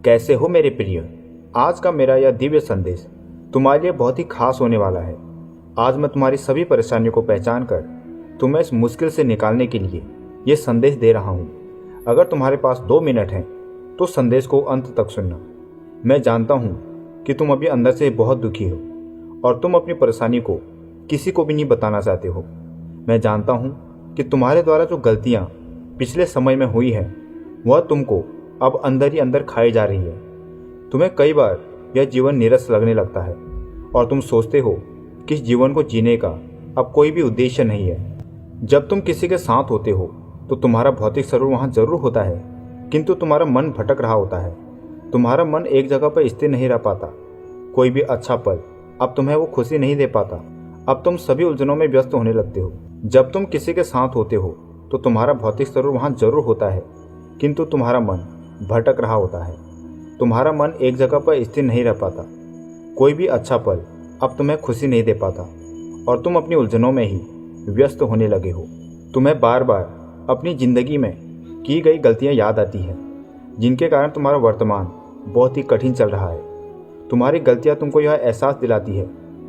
कैसे हो मेरे प्रिय। आज का मेरा यह दिव्य संदेश तुम्हारे लिए बहुत ही खास होने वाला है। आज मैं तुम्हारी सभी परेशानियों को पहचान कर तुम्हें इस मुश्किल से निकालने के लिए ये संदेश दे रहा हूँ। अगर तुम्हारे पास 2 मिनट हैं तो संदेश को अंत तक सुनना। मैं जानता हूँ कि तुम अभी अंदर से बहुत दुखी हो और तुम अपनी परेशानी को किसी को भी नहीं बताना चाहते हो। मैं जानता हूँ कि तुम्हारे द्वारा जो गलतियाँ पिछले समय में हुई है वह तुमको अब अंदर ही अंदर खाई जा रही है। तुम्हें कई बार यह जीवन नीरस लगने लगता है और तुम सोचते हो कि इस जीवन को जीने का अब कोई भी उद्देश्य नहीं है। जब तुम किसी के साथ होते हो तो तुम्हारा भौतिक शरीर वहाँ जरूर होता है, किंतु तुम्हारा मन भटक रहा होता है। तुम्हारा मन एक जगह पर स्थिर नहीं रह पाता। कोई भी अच्छा पल अब तुम्हें वो खुशी नहीं दे पाता। अब तुम सभी उलझनों में व्यस्त होने लगते हो। जब तुम किसी के साथ होते हो तो तुम्हारा भौतिक शरीर वहाँ जरूर होता है, किंतु तुम्हारा मन भटक रहा होता है। तुम्हारा मन एक जगह पर स्थिर नहीं रह पाता। कोई भी अच्छा पल अब तुम्हें खुशी नहीं दे पाता और तुम अपनी उलझनों में ही व्यस्त होने लगे हो। तुम्हें बार बार अपनी जिंदगी में की गई गलतियां याद आती हैं, जिनके कारण तुम्हारा वर्तमान बहुत ही कठिन चल रहा है। तुम्हारी गलतियां तुमको यह एहसास दिलाती है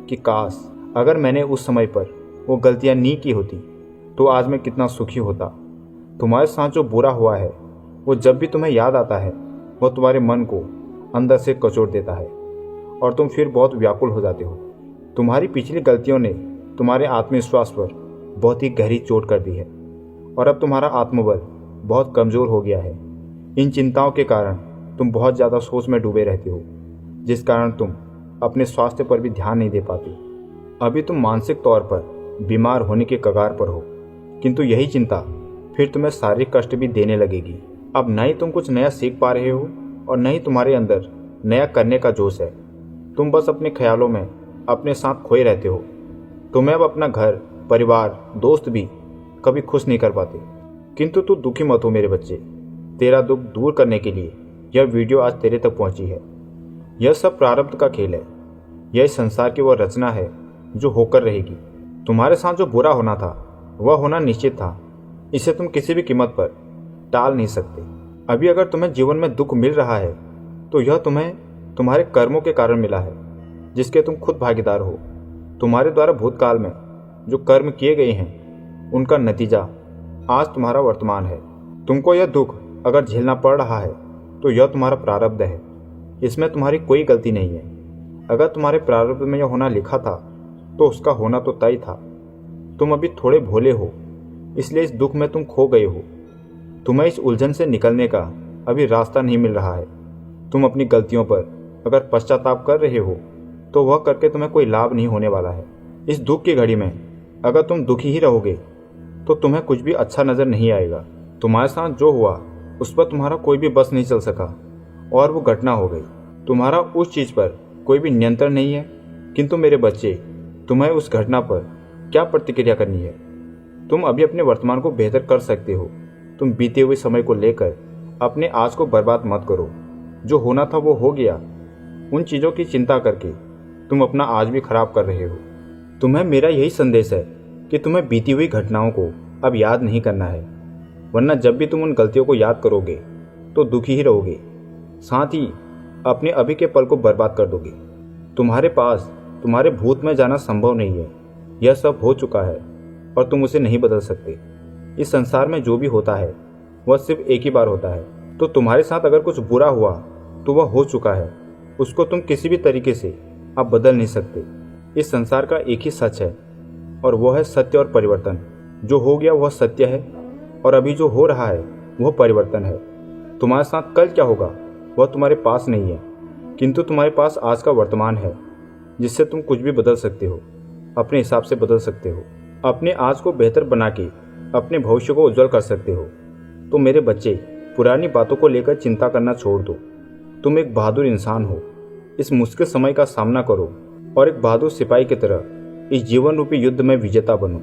कि काश अगर मैंने उस समय पर वो गलतियां नहीं की होती तो आज मैं कितना सुखी होता। तुम्हारे साथ जो बुरा हुआ है वो जब भी तुम्हें याद आता है वह तुम्हारे मन को अंदर से कचोट देता है और तुम फिर बहुत व्याकुल हो जाते हो। तुम्हारी पिछली गलतियों ने तुम्हारे आत्मविश्वास पर बहुत ही गहरी चोट कर दी है और अब तुम्हारा आत्मबल बहुत कमज़ोर हो गया है। इन चिंताओं के कारण तुम बहुत ज़्यादा सोच में डूबे रहते हो, जिस कारण तुम अपने स्वास्थ्य पर भी ध्यान नहीं दे पाते। अभी तुम मानसिक तौर पर बीमार होने के कगार पर हो, किंतु यही चिंता फिर तुम्हें शारीरिक कष्ट भी देने लगेगी। अब न ही तुम कुछ नया सीख पा रहे हो और न ही तुम्हारे अंदर नया करने का जोश है। तुम बस अपने ख्यालों में अपने साथ खोए रहते हो। तुम्हें अब अपना घर, परिवार, दोस्त भी कभी खुश नहीं कर पाते। किंतु तू दुखी मत हो मेरे बच्चे। तेरा दुख दूर करने के लिए यह वीडियो आज तेरे तक पहुंची है। यह सब प्रारब्ध का खेल है। यह इस संसार की वह रचना है जो होकर रहेगी। तुम्हारे साथ जो बुरा होना था वह होना निश्चित था। इसे तुम किसी भी कीमत पर टाल नहीं सकते। अभी अगर तुम्हें जीवन में दुख मिल रहा है तो यह तुम्हें तुम्हारे कर्मों के कारण मिला है, जिसके तुम खुद भागीदार हो। तुम्हारे द्वारा भूतकाल में जो कर्म किए गए हैं उनका नतीजा आज तुम्हारा वर्तमान है। तुमको यह दुख अगर झेलना पड़ रहा है तो यह तुम्हारा प्रारब्ध है। इसमें तुम्हारी कोई गलती नहीं है। अगर तुम्हारे प्रारब्ध में यह होना लिखा था तो उसका होना तो तय था। तुम अभी थोड़े भोले हो, इसलिए इस दुख में तुम खो गए हो। तुम्हें इस उलझन से निकलने का अभी रास्ता नहीं मिल रहा है। तुम अपनी गलतियों पर अगर पश्चाताप कर रहे हो तो वह करके तुम्हें कोई लाभ नहीं होने वाला है। इस दुख की घड़ी में अगर तुम दुखी ही रहोगे तो तुम्हें कुछ भी अच्छा नजर नहीं आएगा। तुम्हारे साथ जो हुआ उस पर तुम्हारा कोई भी बस नहीं चल सका और वो घटना हो गई। तुम्हारा उस चीज पर कोई भी नियंत्रण नहीं है। किंतु मेरे बच्चे, तुम्हें उस घटना पर क्या प्रतिक्रिया करनी है? तुम अभी अपने वर्तमान को बेहतर कर सकते हो। तुम बीते हुए समय को लेकर अपने आज को बर्बाद मत करो। जो होना था वो हो गया। उन चीज़ों की चिंता करके तुम अपना आज भी खराब कर रहे हो। तुम्हें मेरा यही संदेश है कि तुम्हें बीती हुई घटनाओं को अब याद नहीं करना है, वरना जब भी तुम उन गलतियों को याद करोगे तो दुखी ही रहोगे, साथ ही अपने अभी के पल को बर्बाद कर दोगे। तुम्हारे पास तुम्हारे भूत में जाना संभव नहीं है। यह सब हो चुका है और तुम उसे नहीं बदल सकते। इस संसार में जो भी होता है वह सिर्फ एक ही बार होता है। तो तुम्हारे साथ अगर कुछ बुरा हुआ तो वह हो चुका है। उसको तुम किसी भी तरीके से अब बदल नहीं सकते। इस संसार का एक ही सच है और वह है सत्य और परिवर्तन। जो हो गया वह सत्य है और अभी जो हो रहा है वह परिवर्तन है। तुम्हारे साथ कल क्या होगा वह तुम्हारे पास नहीं है, किंतु तुम्हारे पास आज का वर्तमान है, जिससे तुम कुछ भी बदल सकते हो, अपने हिसाब से बदल सकते हो। अपने आज को बेहतर बना के अपने भविष्य को उज्जवल कर सकते हो। तो मेरे बच्चे, पुरानी बातों को लेकर चिंता करना छोड़ दो। तुम एक बहादुर इंसान हो। इस मुश्किल समय का सामना करो और एक बहादुर सिपाही की तरह इस जीवन रूपी युद्ध में विजेता बनो।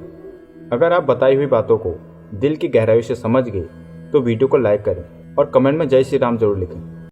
अगर आप बताई हुई बातों को दिल की गहराई से समझ गए तो वीडियो को लाइक करें और कमेंट में जय श्री राम जरूर लिखें।